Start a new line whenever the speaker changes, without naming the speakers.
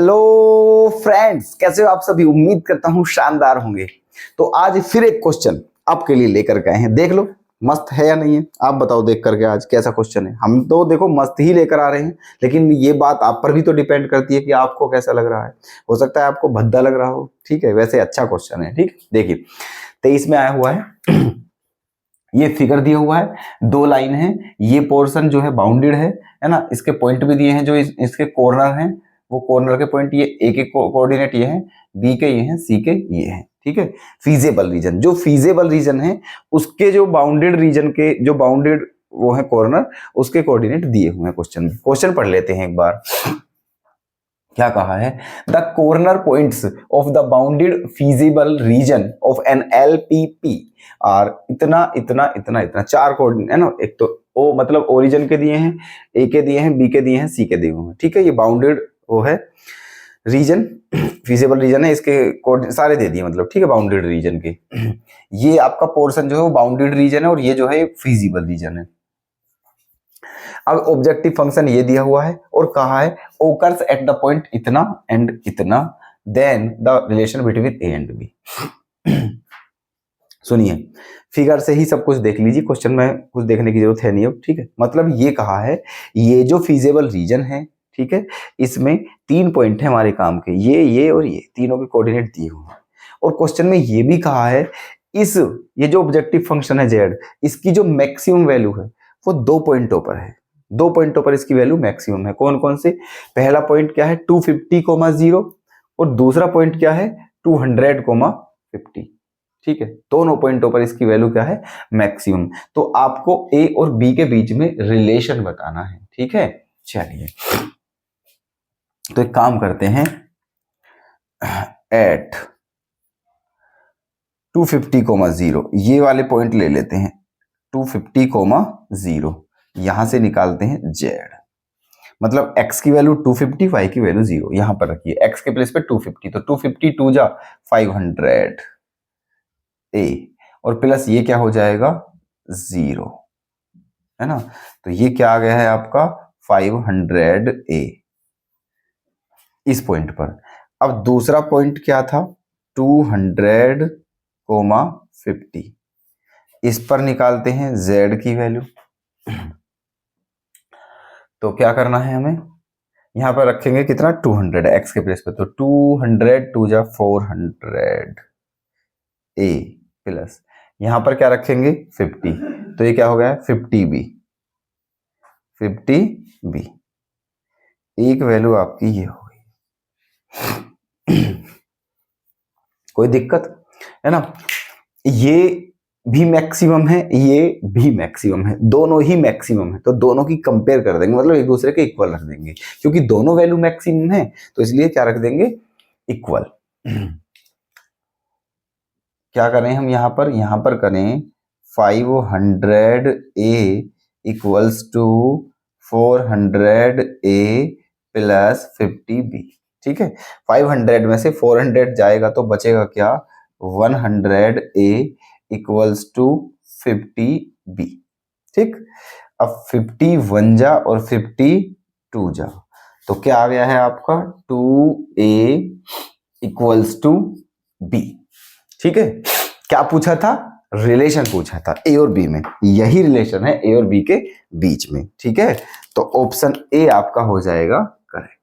Hello friends, कैसे हो आप सभी। उम्मीद करता हूँ शानदार होंगे। तो आज फिर एक क्वेश्चन आपके लिए लेकर के आए हैं। देख लो मस्त है या नहीं है, आप बताओ देख करके आज कैसा क्वेश्चन है। हम तो देखो मस्त ही लेकर आ रहे हैं, लेकिन ये बात आप पर भी तो डिपेंड करती है कि आपको कैसा लग रहा है। हो सकता है आपको भद्दा लग रहा हो, ठीक है। वैसे अच्छा क्वेश्चन है, ठीक। देखिए 23 में आया हुआ है। ये फिगर दिया हुआ है, दो लाइन है, ये पोर्शन जो है बाउंडेड है ना। इसके पॉइंट भी दिए हैं, जो इसके कॉर्नर हैं, वो कॉर्नर के पॉइंट ये ए के कोऑर्डिनेट ये हैं, बी के ये हैं, सी के ये हैं, ठीक है। फीजेबल रीजन, जो फीजेबल रीजन है उसके जो बाउंडेड रीजन के जो बाउंडेड वो है कॉर्नर, उसके कोऑर्डिनेट दिए हुए हैं क्वेश्चन में। क्वेश्चन पढ़ लेते हैं एक बार। क्या कहा है, the corner points of the bounded feasible region of an LPP are इतना इतना इतना इतना, चार कोऑर्डिनेट है ना। एक तो ओ मतलब ओरिजिन के दिए हैं, ए के दिए हैं, बी के दिए हैं, सी के दिए हुए हैं, ठीक है। ये बाउंडेड वो है रीजन, फीजिबल रीजन है, इसके सारे दे दिए मतलब, ठीक है, बाउंडेड रीजन के। ये आपका पोर्शन जो है वो बाउंडेड रीजन है, और ये जो है फीजिबल रीजन है। अब ऑब्जेक्टिव फंक्शन ये दिया हुआ है और कहा है ओकर्स एट द पॉइंट इतना एंड इतना, then the relation between A and B. सुनिए, फिगर से ही सब कुछ देख लीजिए, क्वेश्चन में कुछ देखने की जरूरत है नहीं अब, ठीक है। मतलब ये कहा है, ये जो फीजेबल रीजन है, ठीक है, इसमें तीन पॉइंट है हमारे काम के, ये और ये तीनों के कोऑर्डिनेट दिए हुए हैं। और क्वेश्चन में ये भी कहा है ये जो ऑब्जेक्टिव फंक्शन है जेड, इसकी जो मैक्सिमम वैल्यू है वो दो पॉइंटों पर है। दो पॉइंटों पर इसकी वैल्यू मैक्सिमम है। कौन कौन से? पहला पॉइंट क्या है 250,0, और दूसरा पॉइंट क्या है 200,50, ठीक है। दोनों पॉइंटों पर इसकी वैल्यू क्या है, मैक्सिमम। तो आपको ए और बी के बीच में रिलेशन बताना है, ठीक है। चलिए तो एक काम करते हैं, एट 250,0 ये वाले पॉइंट ले लेते हैं। 250,0 यहां से निकालते हैं जेड, मतलब x की वैल्यू 250, y की वैल्यू 0 यहां पर रखिए। x के प्लेस पे 250, तो 250 2 जा 500 ए, और प्लस ये क्या हो जाएगा 0, है ना। तो ये क्या आ गया है आपका 500 ए इस पॉइंट पर। अब दूसरा पॉइंट क्या था 200,50, इस पर निकालते हैं z की वैल्यू। तो क्या करना है हमें, यहां पर रखेंगे कितना 200 x के प्लेस पे, तो 200 2 जा 400 ए, प्लस यहां पर क्या रखेंगे 50, तो ये क्या हो गया 50 बी। एक वैल्यू आपकी ये हो गई। कोई दिक्कत है ना। ये भी मैक्सिमम है, ये भी मैक्सिमम है, दोनों ही मैक्सिमम है, तो दोनों की कंपेयर कर देंगे, मतलब एक दूसरे के इक्वल रख देंगे, क्योंकि दोनों वैल्यू मैक्सिमम है, तो इसलिए क्या रख देंगे इक्वल। क्या करें हम यहां पर करें 500 a equals to 400 a plus 50 b, ठीक है। 500 में से 400 जाएगा तो बचेगा क्या 100 ए इक्वल्स टू 50 बी, ठीक। अब 50 1 जा और 50 2 जा, तो क्या आ गया है आपका 2a इक्वल्स टू बी, ठीक है। क्या पूछा था, रिलेशन पूछा था ए और बी में, यही रिलेशन है ए और बी के बीच में, ठीक है। तो ऑप्शन ए आपका हो जाएगा करेक्ट।